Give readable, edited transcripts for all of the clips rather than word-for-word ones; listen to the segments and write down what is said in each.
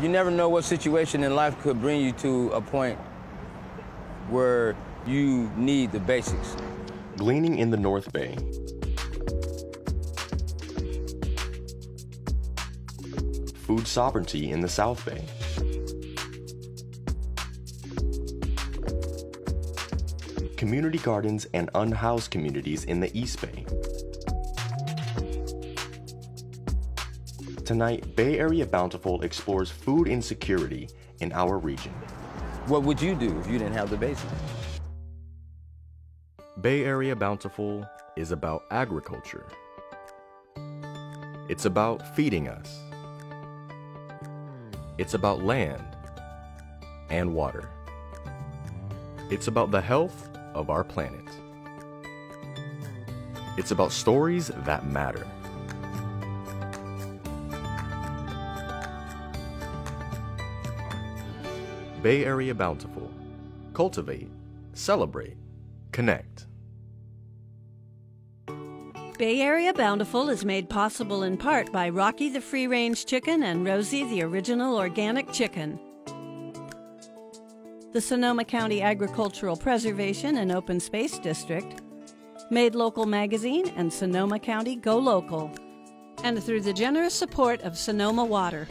You never know what situation in life could bring you to a point where you need the basics. Gleaning in the North Bay. Food sovereignty in the South Bay. Community gardens and unhoused communities in the East Bay. Tonight, Bay Area Bountiful explores food insecurity in our region. What would you do if you didn't have the basics? Bay Area Bountiful is about agriculture. It's about feeding us. It's about land and water. It's about the health of our planet. It's about stories that matter. Bay Area Bountiful. Cultivate, celebrate, connect. Bay Area Bountiful is made possible in part by Rocky the free-range chicken and Rosie the original organic chicken. The Sonoma County Agricultural Preservation and Open Space District, Made Local Magazine and Sonoma County Go Local, and through the generous support of Sonoma Water.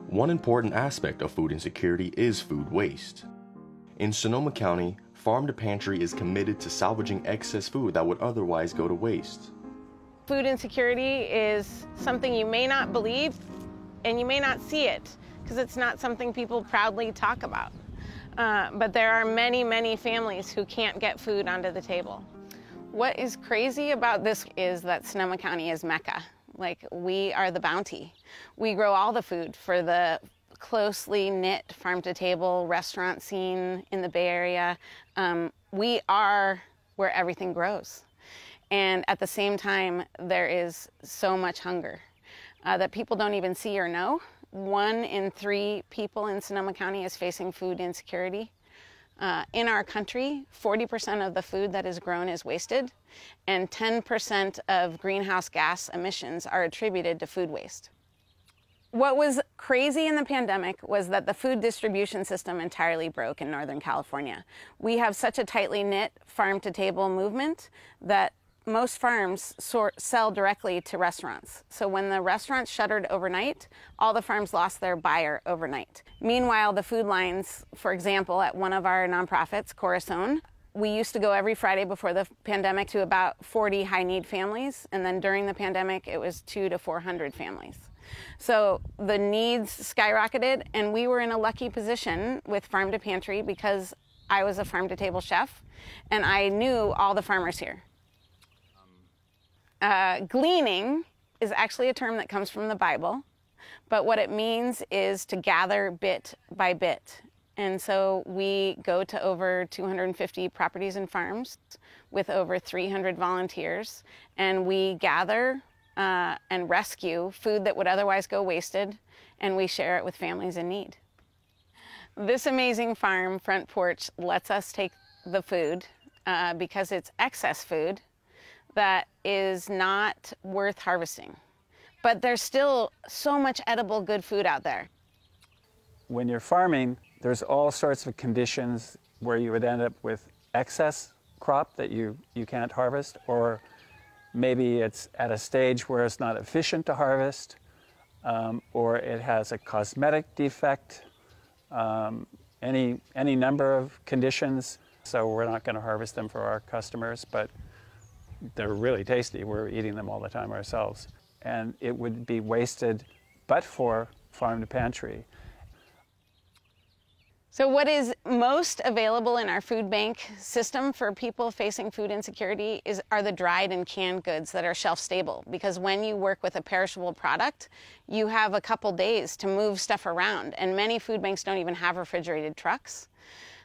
One important aspect of food insecurity is food waste. In Sonoma County, Farm to Pantry is committed to salvaging excess food that would otherwise go to waste. Food insecurity is something you may not believe and you may not see it because it's not something people proudly talk about. But there are many, many families who can't get food onto the table. What is crazy about this is that Sonoma County is Mecca. Like, we are the bounty. We grow all the food for the closely knit farm-to-table restaurant scene in the Bay Area. We are where everything grows. And at the same time, there is so much hunger that people don't even see or know. 1 in 3 people in Sonoma County is facing food insecurity. In our country, 40% of the food that is grown is wasted, and 10% of greenhouse gas emissions are attributed to food waste. What was crazy in the pandemic was that the food distribution system entirely broke in Northern California. We have such a tightly knit farm-to-table movement that most farms sell directly to restaurants. So when the restaurants shuttered overnight, all the farms lost their buyer overnight. Meanwhile, the food lines, for example, at one of our nonprofits, Corazon, we used to go every Friday before the pandemic to about 40 high-need families, and then during the pandemic, it was 200 to 400 families. So the needs skyrocketed, and we were in a lucky position with Farm to Pantry because I was a farm-to-table chef, and I knew all the farmers here. Gleaning is actually a term that comes from the Bible, but what it means is to gather bit by bit. And so we go to over 250 properties and farms with over 300 volunteers, and we gather and rescue food that would otherwise go wasted, and we share it with families in need. This amazing farm front porch lets us take the food because it's excess food that is not worth harvesting. But there's still so much edible good food out there. When you're farming, there's all sorts of conditions where you would end up with excess crop that you can't harvest, or maybe it's at a stage where it's not efficient to harvest, or it has a cosmetic defect, any number of conditions. So we're not going to harvest them for our customers, but they're really tasty. We're eating them all the time ourselves. And it would be wasted but for Farm to Pantry. So what is most available in our food bank system for people facing food insecurity are the dried and canned goods that are shelf stable. Because when you work with a perishable product, you have a couple days to move stuff around. And many food banks don't even have refrigerated trucks.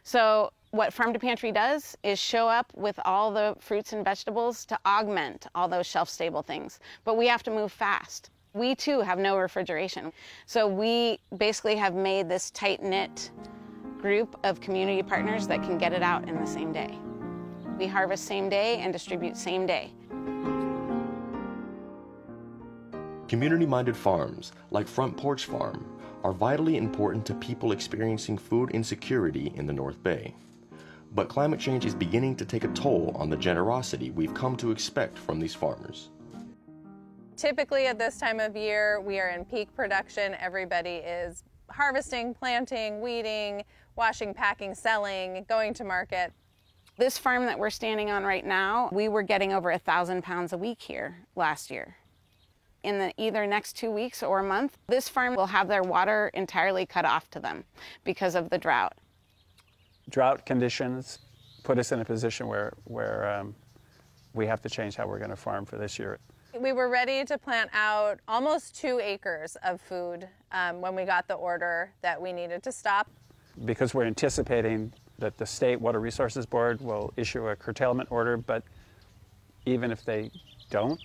So what Farm to Pantry does is show up with all the fruits and vegetables to augment all those shelf-stable things. But we have to move fast. We, too, have no refrigeration. So we basically have made this tight-knit group of community partners that can get it out in the same day. We harvest same day and distribute same day. Community-minded farms, like Front Porch Farm, are vitally important to people experiencing food insecurity in the North Bay. But climate change is beginning to take a toll on the generosity we've come to expect from these farmers. Typically at this time of year, we are in peak production. Everybody is harvesting, planting, weeding, washing, packing, selling, going to market. This farm that we're standing on right now, we were getting over 1,000 pounds a week here last year. In the either next 2 weeks or a month, this farm will have their water entirely cut off to them because of the drought. Drought conditions put us in a position where we have to change how we're going to farm for this year. We were ready to plant out almost 2 acres of food when we got the order that we needed to stop. Because we're anticipating that the State Water Resources Board will issue a curtailment order, but even if they don't,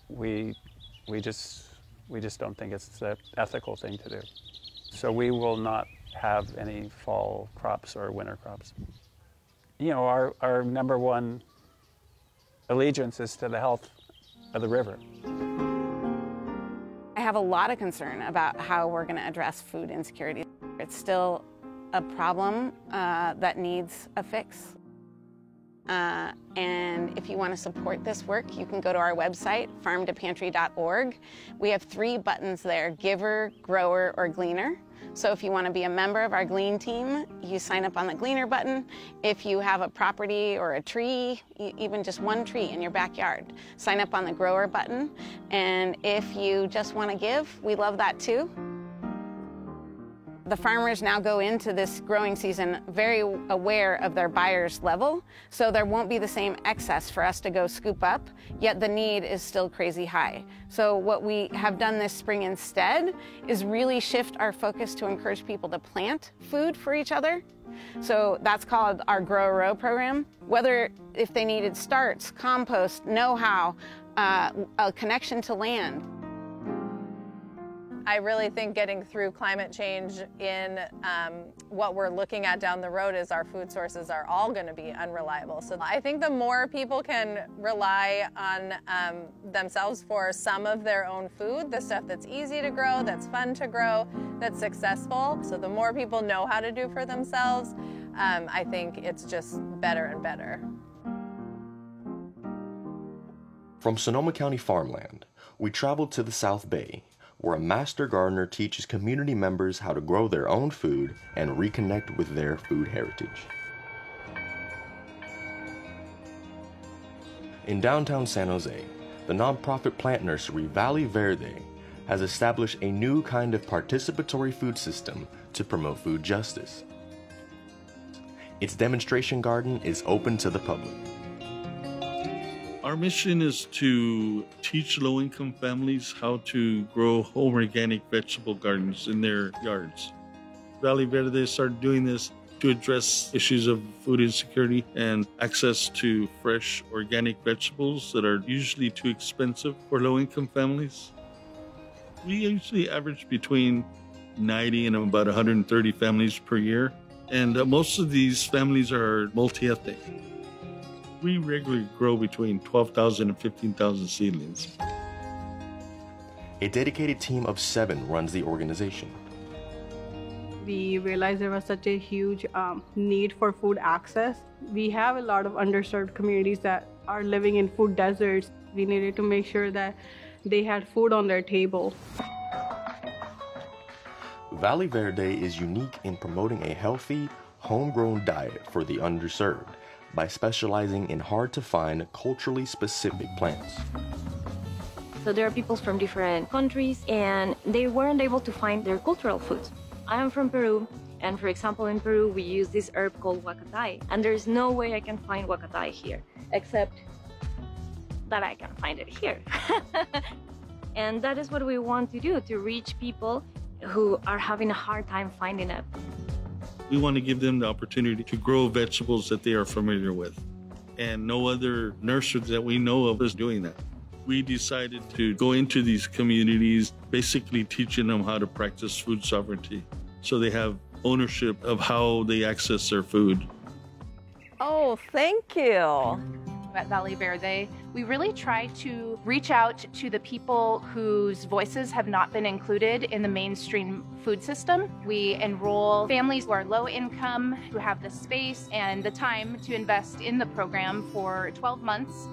we just don't think it's the ethical thing to do. So we will not have any fall crops or winter crops. You know, our number one allegiance is to the health of the river. I have a lot of concern about how we're going to address food insecurity. It's still a problem that needs a fix. And if you want to support this work, you can go to our website, farmtopantry.org. We have 3 buttons there: giver, grower, or gleaner. So if you want to be a member of our Glean team, you sign up on the Gleaner button. If you have a property or a tree, even just one tree in your backyard, sign up on the Grower button. And if you just want to give, we love that too. The farmers now go into this growing season very aware of their buyer's level, so there won't be the same excess for us to go scoop up, yet the need is still crazy high. So what we have done this spring instead is really shift our focus to encourage people to plant food for each other. So that's called our Grow a Row program. Whether if they needed starts, compost, know-how, a connection to land. I really think getting through climate change in what we're looking at down the road is our food sources are all going to be unreliable. So I think the more people can rely on themselves for some of their own food, the stuff that's easy to grow, that's fun to grow, that's successful. So the more people know how to do for themselves, I think it's just better and better. From Sonoma County farmland, we traveled to the South Bay, where a master gardener teaches community members how to grow their own food and reconnect with their food heritage. In downtown San Jose, the nonprofit plant nursery Valley Verde has established a new kind of participatory food system to promote food justice. Its demonstration garden is open to the public. Our mission is to teach low-income families how to grow home organic vegetable gardens in their yards. Valley Verde started doing this to address issues of food insecurity and access to fresh organic vegetables that are usually too expensive for low-income families. We usually average between 90 and about 130 families per year, and most of these families are multi-ethnic. We regularly grow between 12,000 and 15,000 seedlings. A dedicated team of 7 runs the organization. We realized there was such a huge need for food access. We have a lot of underserved communities that are living in food deserts. We needed to make sure that they had food on their table. Valley Verde is unique in promoting a healthy, homegrown diet for the underserved by specializing in hard-to-find, culturally specific plants. So there are people from different countries, and they weren't able to find their cultural foods. I am from Peru, and for example, in Peru, we use this herb called huacatay, and there's no way I can find huacatay here, except that I can find it here. And that is what we want to do, to reach people who are having a hard time finding it. We want to give them the opportunity to grow vegetables that they are familiar with. And no other nursery that we know of is doing that. We decided to go into these communities, basically teaching them how to practice food sovereignty, so they have ownership of how they access their food. Oh, thank you. At Valley Verde, we really try to reach out to the people whose voices have not been included in the mainstream food system. We enroll families who are low income, who have the space and the time to invest in the program for 12 months.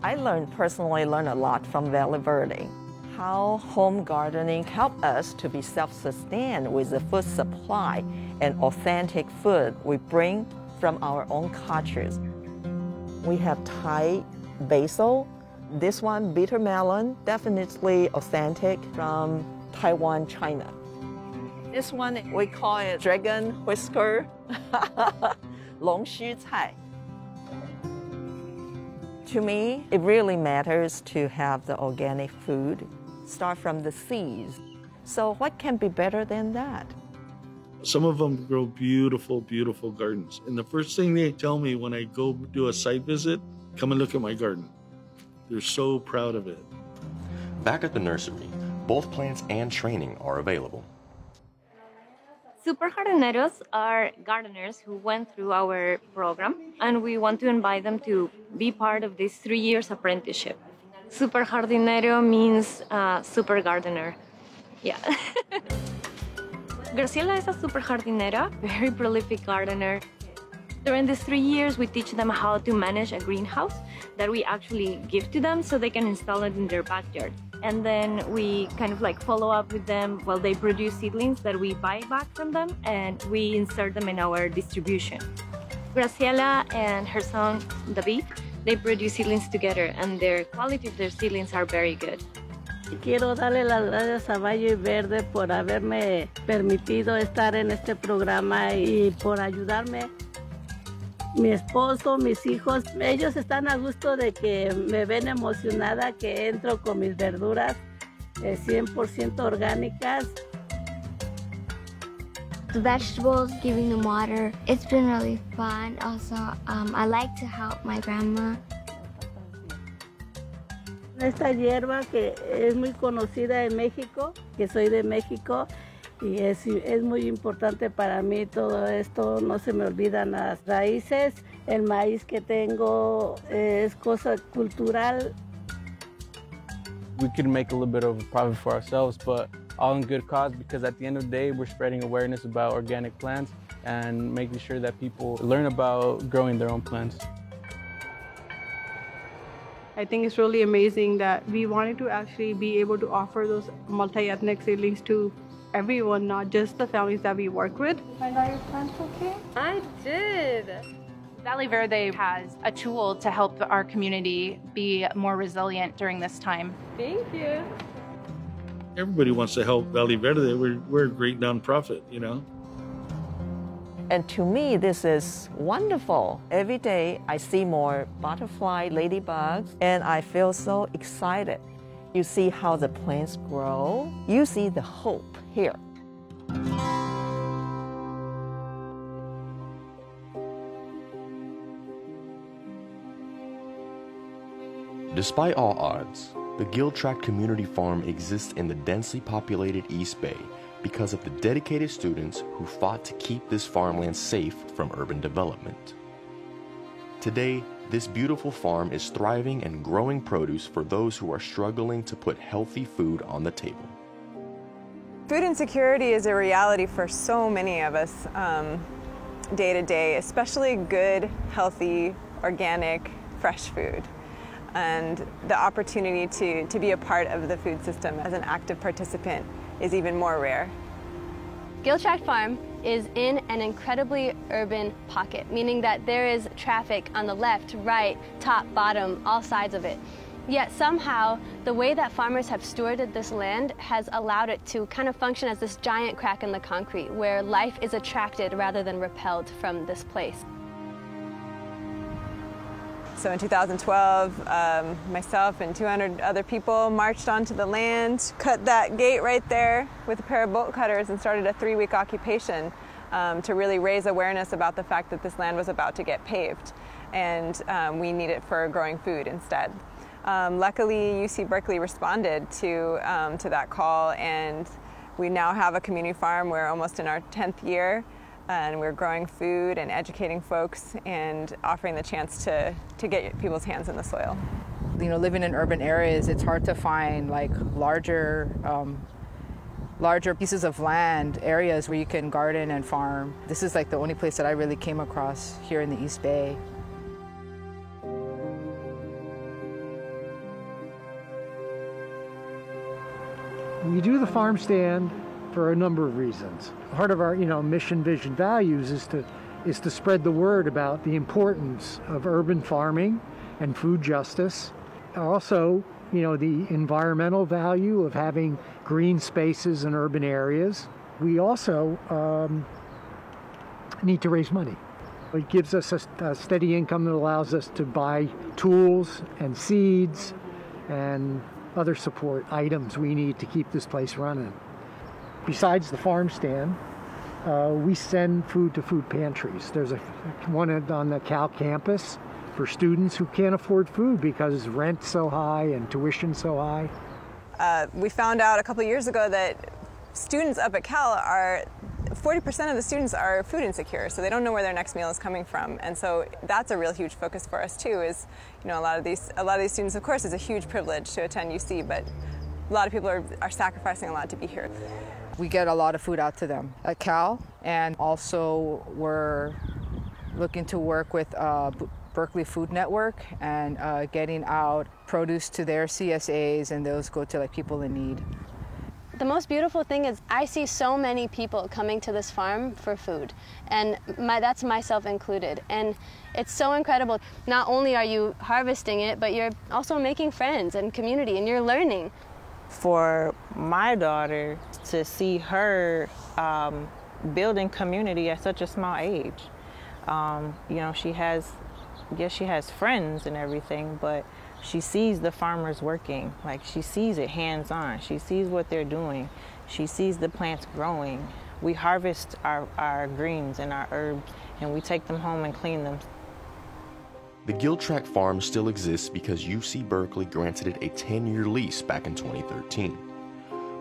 I personally learned a lot from Valley Verde. How home gardening helped us to be self-sustained with the food supply and authentic food we bring from our own cultures. We have Thai basil. This one, bitter melon, definitely authentic from Taiwan, China. This one, we call it dragon whisker, 龙须菜. To me, it really matters to have the organic food, start from the seeds. So what can be better than that? Some of them grow beautiful, beautiful gardens. And the first thing they tell me when I go do a site visit, come and look at my garden. They're so proud of it. Back at the nursery, both plants and training are available. Super jardineros are gardeners who went through our program, and we want to invite them to be part of this 3 years apprenticeship. Super jardinero means super gardener. Yeah. Graciela is a super jardinera, very prolific gardener. During these 3 years, we teach them how to manage a greenhouse that we actually give to them so they can install it in their backyard. And then we kind of like follow up with them while they produce seedlings that we buy back from them, and we insert them in our distribution. Graciela and her son, David, they produce seedlings together, and the quality of their seedlings are very good. Quiero darle las gracias a Valle Verde por haberme permitido estar en este programa y por ayudarme. Mi esposo, mis hijos, ellos están a gusto de que me ven emocionada que entro con mis verduras 100% orgánicas. The vegetables, giving them water, it's been really fun. Also, I like to help my grandma. Esta hierba que es muy conocida en México, que soy de México, y es muy importante para mí todo esto, no se me olvidan las raíces, el maíz que tengo es cosa cultural. We could make a little bit of a profit for ourselves, but all in good cause, because at the end of the day, we're spreading awareness about organic plants and making sure that people learn about growing their own plants. I think it's really amazing that we wanted to actually be able to offer those multi-ethnic seedlings to everyone, not just the families that we work with. I got your plants okay? I did. Valley Verde has a tool to help our community be more resilient during this time. Thank you. Everybody wants to help Valley Verde. We're a great nonprofit, you know. And to me, this is wonderful. Every day I see more butterfly, ladybugs, and I feel so excited. You see how the plants grow. You see the hope here. Despite all odds, the Gill Tract Community Farm exists in the densely populated East Bay because of the dedicated students who fought to keep this farmland safe from urban development. Today, this beautiful farm is thriving and growing produce for those who are struggling to put healthy food on the table. Food insecurity is a reality for so many of us day to day, especially good, healthy, organic, fresh food. And the opportunity to be a part of the food system as an active participant is even more rare. Gill Tract Farm is in an incredibly urban pocket, meaning that there is traffic on the left, right, top, bottom, all sides of it. Yet somehow, the way that farmers have stewarded this land has allowed it to kind of function as this giant crack in the concrete where life is attracted rather than repelled from this place. So in 2012, myself and 200 other people marched onto the land, cut that gate right there with a pair of bolt cutters, and started a 3-week occupation to really raise awareness about the fact that this land was about to get paved, and we need it for growing food instead. Luckily, UC Berkeley responded to that call, and we now have a community farm. We're almost in our 10th year. and we're growing food and educating folks and offering the chance to get people's hands in the soil. You know, living in urban areas, it's hard to find like larger pieces of land, areas where you can garden and farm. This is like the only place that I really came across here in the East Bay. We do the farm stand for a number of reasons. Part of our, mission, vision, values is to spread the word about the importance of urban farming and food justice. Also, the environmental value of having green spaces in urban areas. We also need to raise money. It gives us a steady income that allows us to buy tools and seeds and other support items we need to keep this place running. Besides the farm stand, we send food to food pantries. There's one on the Cal campus for students who can't afford food because rent's so high and tuition's so high. We found out a couple of years ago that students up at Cal 40% of the students are food insecure, so they don't know where their next meal is coming from. And so that's a real huge focus for us too, is, a lot of these students, of course, it's a huge privilege to attend UC, but a lot of people are sacrificing a lot to be here. We get a lot of food out to them at Cal, and also we're looking to work with Berkeley Food Network and getting out produce to their CSAs, and those go to like people in need. The most beautiful thing is I see so many people coming to this farm for food, and that's myself included. And it's so incredible. Not only are you harvesting it, but you're also making friends and community, and you're learning. For my daughter to see her building community at such a small age, she has friends and everything, but she sees the farmers working. Like, she sees it hands-on. She sees what they're doing. She sees the plants growing. We harvest our greens and our herbs, and we take them home and clean them. The Giltrap Farm still exists because UC Berkeley granted it a 10-year lease back in 2013.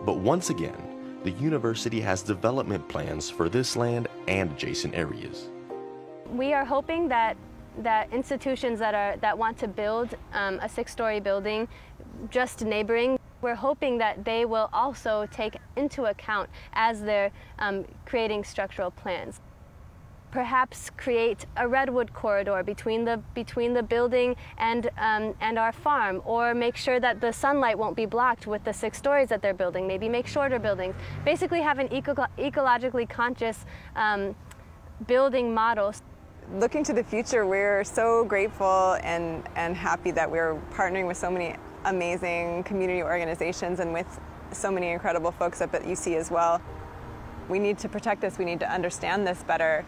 But once again, the university has development plans for this land and adjacent areas. We are hoping that institutions that want to build a 6-story building just neighboring, we're hoping that they will also take into account as they're creating structural plans. Perhaps create a redwood corridor between the building and our farm, or make sure that the sunlight won't be blocked with the 6 stories that they're building. Maybe make shorter buildings. Basically have an ecologically conscious building model. Looking to the future, we're so grateful and happy that we're partnering with so many amazing community organizations and with so many incredible folks up at UC as well. We need to protect this. We need to understand this better.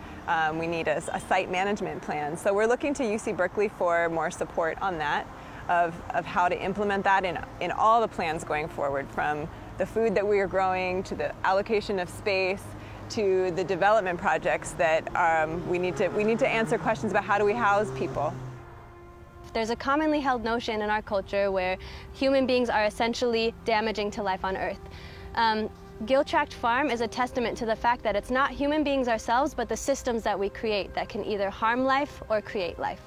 We need a site management plan. So we're looking to UC Berkeley for more support on that, of how to implement that in all the plans going forward, from the food that we are growing to the allocation of space to the development projects that we need to answer questions about how do we house people. There's a commonly held notion in our culture where human beings are essentially damaging to life on Earth. Giltrap Farm is a testament to the fact that it's not human beings ourselves, but the systems that we create that can either harm life or create life.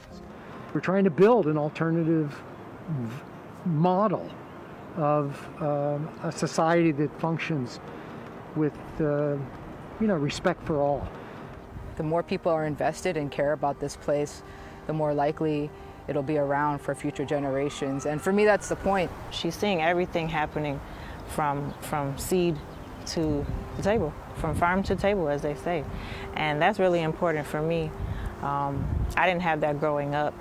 We're trying to build an alternative model of a society that functions with respect for all. The more people are invested and care about this place, the more likely it'll be around for future generations. And for me, that's the point. She's seeing everything happening from seed to the table, from farm to table, as they say. And that's really important for me. I didn't have that growing up,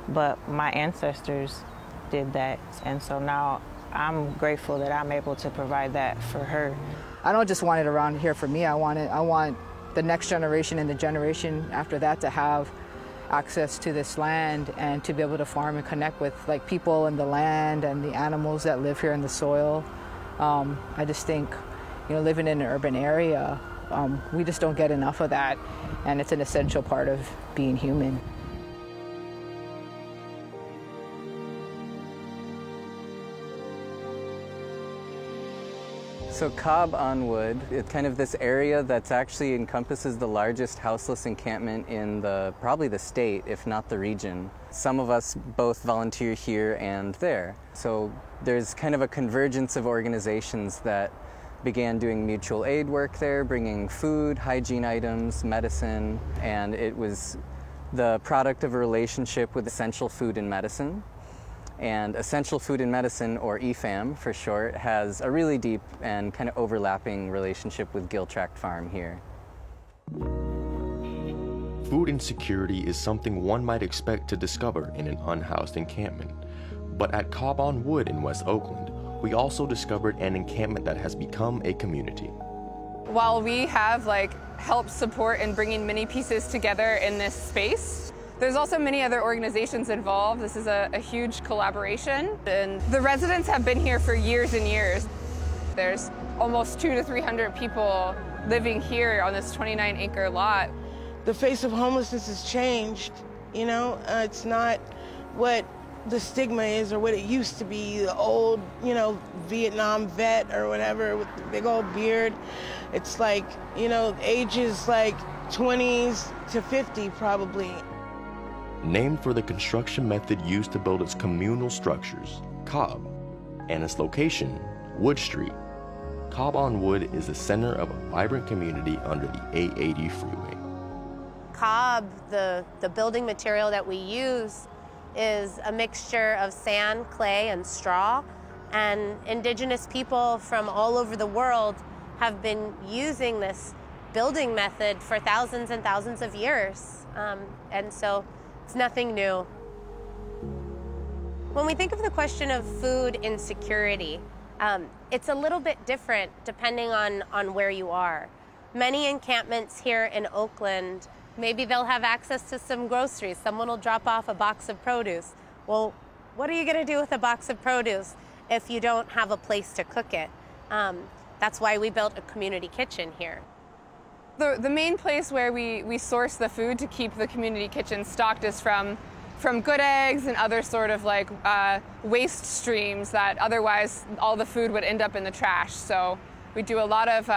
but my ancestors did that. And so now I'm grateful that I'm able to provide that for her. I don't just want it around here for me. I want the next generation and the generation after that to have access to this land and to be able to farm and connect with people in the land and the animals that live here in the soil. I just think, living in an urban area, we just don't get enough of that, and it's an essential part of being human. So Cobb on Wood, it's kind of this area that's actually encompasses the largest houseless encampment in probably the state, if not the region. Some of us both volunteer here and there. So there's kind of a convergence of organizations that began doing mutual aid work there, bringing food, hygiene items, medicine, and it was the product of a relationship with Essential Food and Medicine. And Essential Food and Medicine, or EFAM for short, has a really deep and kind of overlapping relationship with Giltrakt Farm here. Food insecurity is something one might expect to discover in an unhoused encampment. But at Cobb on Wood in West Oakland, we also discovered an encampment that has become a community. While we have helped support in bringing many pieces together in this space, there's also many other organizations involved. This is a huge collaboration, and the residents have been here for years and years. There's almost 200 to 300 people living here on this 29-acre lot. The face of homelessness has changed, you know? It's not what the stigma is or what it used to be, the old, Vietnam vet or whatever with the big old beard. It's ages 20s to 50 probably. Named for the construction method used to build its communal structures, Cobb, and its location, Wood Street. Cobb on Wood is the center of a vibrant community under the 880 freeway. Cobb, the building material that we use, is a mixture of sand, clay, and straw. And indigenous people from all over the world have been using this building method for thousands and thousands of years. And so it's nothing new. When we think of the question of food insecurity, it's a little bit different depending on where you are. Many encampments here in Oakland, maybe they'll have access to some groceries. Someone will drop off a box of produce. Well, what are you gonna do with a box of produce if you don't have a place to cook it? That's why we built a community kitchen here. The main place where we source the food to keep the community kitchen stocked is from good eggs and other sort of waste streams that otherwise all the food would end up in the trash. So we do a lot of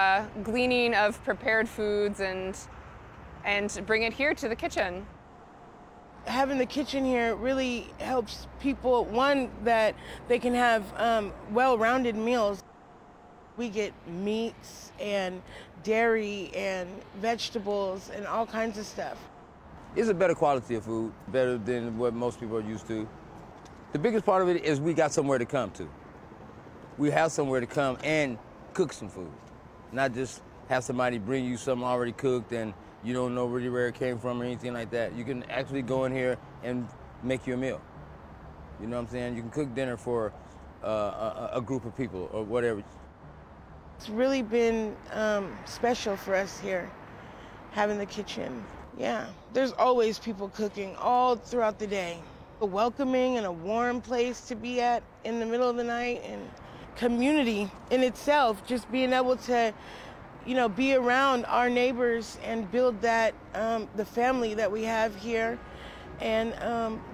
gleaning of prepared foods and bring it here to the kitchen. Having the kitchen here really helps people, one, that they can have well-rounded meals. We get meats and dairy and vegetables and all kinds of stuff. It's a better quality of food, better than what most people are used to. The biggest part of it is we got somewhere to come to. We have somewhere to come and cook some food, not just have somebody bring you something already cooked and you don't know really where it came from or anything like that. You can actually go in here and make you a meal. You know what I'm saying? You can cook dinner for a group of people or whatever. It's really been special for us here, having the kitchen. Yeah, there's always people cooking all throughout the day. A welcoming and a warm place to be at in the middle of the night, and community in itself, just being able to be around our neighbors and build that, the family that we have here, and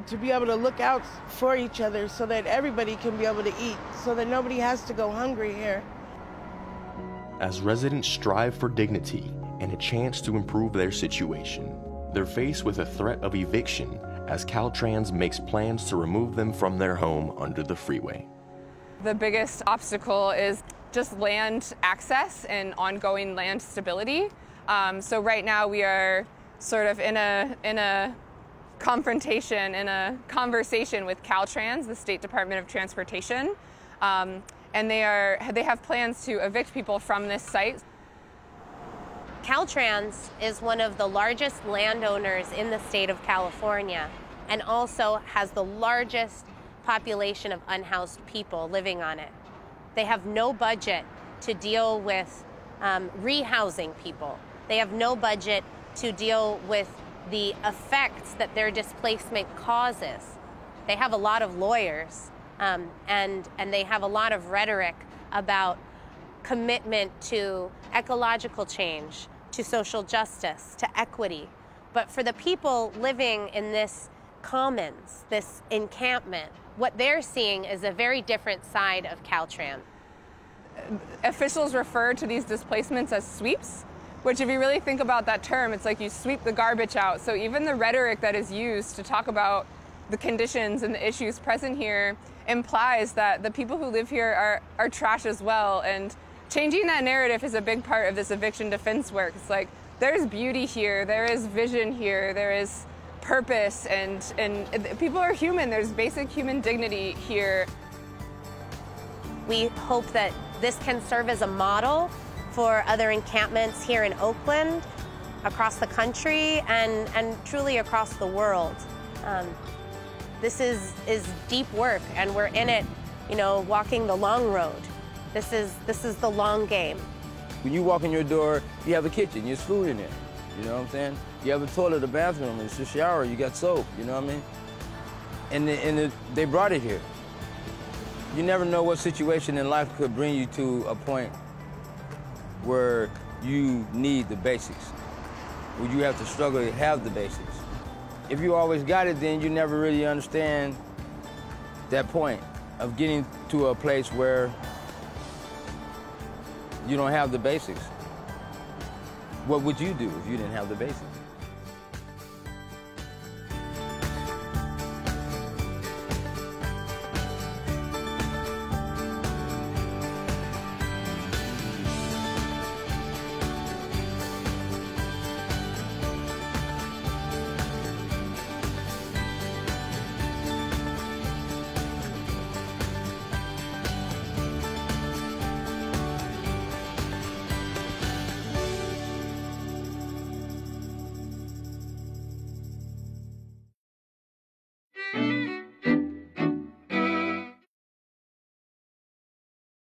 to be able to look out for each other so that everybody can be able to eat, so that nobody has to go hungry here. As residents strive for dignity and a chance to improve their situation, they're faced with a threat of eviction as Caltrans makes plans to remove them from their home under the freeway. The biggest obstacle is just land access and ongoing land stability. So right now we are sort of in a confrontation, in a conversation with Caltrans, the State Department of Transportation, and they have plans to evict people from this site. Caltrans is one of the largest landowners in the state of California, and also has the largest population of unhoused people living on it. They have no budget to deal with rehousing people. They have no budget to deal with the effects that their displacement causes. They have a lot of lawyers and they have a lot of rhetoric about commitment to ecological change, to social justice, to equity. But for the people living in this commons, this encampment, what they're seeing is a very different side of Caltrans. officials refer to these displacements as sweeps, which if you really think about that term, it's like you sweep the garbage out. So even the rhetoric that is used to talk about the conditions and the issues present here implies that the people who live here are trash as well. And changing that narrative is a big part of this eviction defense work. It's like, there's beauty here, there is vision here, there is purpose, and people are human. There's basic human dignity here. We hope that this can serve as a model for other encampments here in Oakland, across the country, and truly across the world. This is deep work, and we're in it, you know, walking the long road. This is the long game. When you walk in your door, you have a kitchen, there's food in there. You know what I'm saying? You have a toilet, a bathroom, it's a shower, you got soap, you know what I mean? And they brought it here. You never know what situation in life could bring you to a point where you need the basics, where you have to struggle to have the basics. If you always got it, then you never really understand that point of getting to a place where you don't have the basics. What would you do if you didn't have the basics?